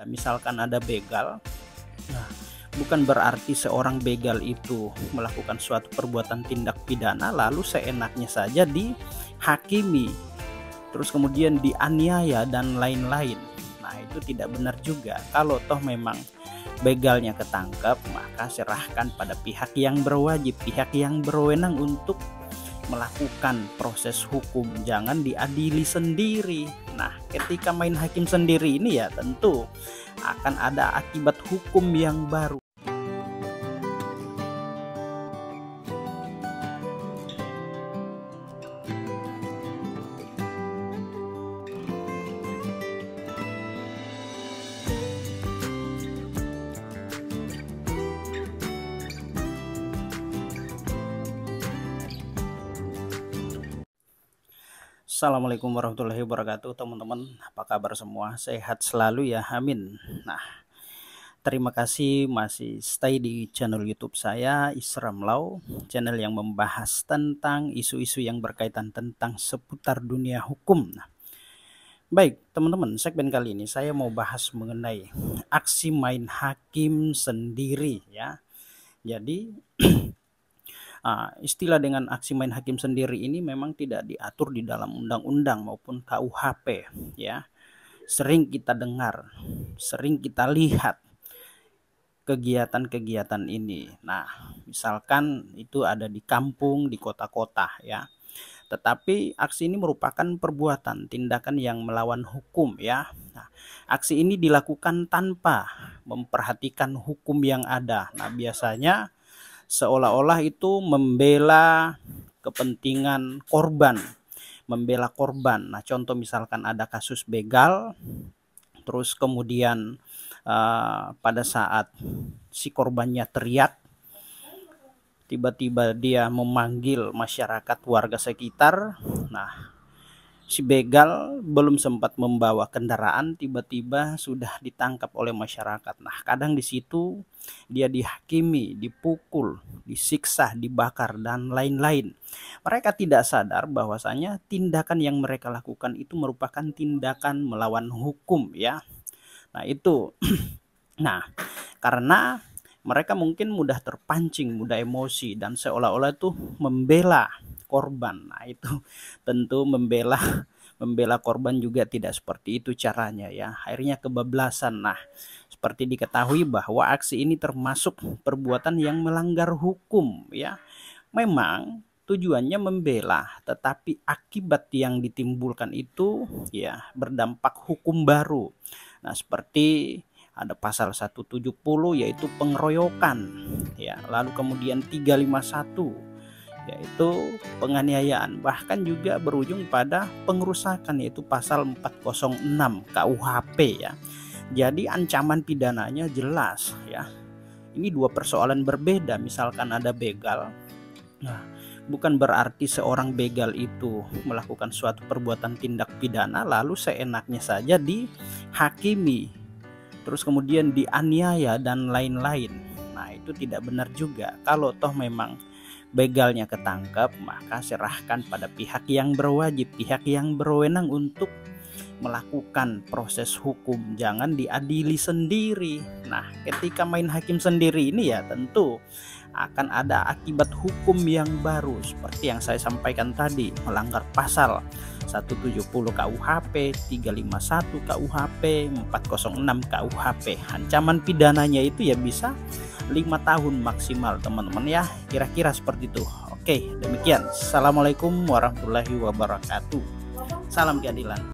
misalkan ada begal, nah, bukan berarti seorang begal itu melakukan suatu perbuatan tindak pidana lalu seenaknya saja dihakimi, terus kemudian dianiaya dan lain-lain. Nah, itu tidak benar juga. Kalau toh memang begalnya ketangkap, maka serahkan pada pihak yang berwajib, pihak yang berwenang untuk melakukan proses hukum, jangan diadili sendiri. Nah, ketika main hakim sendiri ini ya tentu akan ada akibat hukum yang baru. Assalamualaikum warahmatullahi wabarakatuh, teman-teman. Apa kabar semua? Sehat selalu ya, amin. Nah, terima kasih masih stay di channel YouTube saya, Isram Law, channel yang membahas tentang isu-isu yang berkaitan tentang seputar dunia hukum. Nah, baik teman-teman, segmen kali ini saya mau bahas mengenai aksi main hakim sendiri ya. Jadi istilah dengan aksi main hakim sendiri ini memang tidak diatur di dalam undang-undang maupun KUHP ya. Sering kita dengar, sering kita lihat kegiatan-kegiatan ini. Nah, misalkan itu ada di kampung, di kota-kota ya. Tetapi aksi ini merupakan perbuatan tindakan yang melawan hukum ya. Nah, aksi ini dilakukan tanpa memperhatikan hukum yang ada. Nah, biasanya seolah-olah itu membela kepentingan korban, membela korban. Nah, contoh misalkan ada kasus begal, terus kemudian pada saat si korbannya teriak, tiba-tiba dia memanggil masyarakat warga sekitar. Nah, si begal belum sempat membawa kendaraan, tiba-tiba sudah ditangkap oleh masyarakat. Nah, kadang di situ dia dihakimi, dipukul, disiksa, dibakar dan lain-lain. Mereka tidak sadar bahwasanya tindakan yang mereka lakukan itu merupakan tindakan melawan hukum ya. Nah, itu. Nah, karena mereka mungkin mudah terpancing, mudah emosi dan seolah-olah itu membela korban. Nah, itu tentu membela korban juga tidak seperti itu caranya ya. Akhirnya kebablasan. Nah, seperti diketahui bahwa aksi ini termasuk perbuatan yang melanggar hukum ya. Memang tujuannya membela, tetapi akibat yang ditimbulkan itu ya berdampak hukum baru. Nah, seperti ada pasal 170 yaitu pengeroyokan ya, lalu kemudian 351 yaitu penganiayaan, bahkan juga berujung pada pengerusakan yaitu pasal 406 KUHP ya. Jadi ancaman pidananya jelas ya. Ini dua persoalan berbeda. Misalkan ada begal, nah bukan berarti seorang begal itu melakukan suatu perbuatan tindak pidana lalu seenaknya saja dihakimi, terus kemudian dianiaya dan lain-lain. Nah, itu tidak benar juga. Kalau toh memang begalnya ketangkap, maka serahkan pada pihak yang berwajib, pihak yang berwenang untuk melakukan proses hukum, jangan diadili sendiri. Nah, ketika main hakim sendiri ini ya tentu akan ada akibat hukum yang baru seperti yang saya sampaikan tadi, melanggar pasal 170 KUHP, 351 KUHP, 406 KUHP. Ancaman pidananya itu ya bisa 5 tahun maksimal teman-teman ya, kira-kira seperti itu. Oke, demikian. Assalamualaikum warahmatullahi wabarakatuh. Salam keadilan.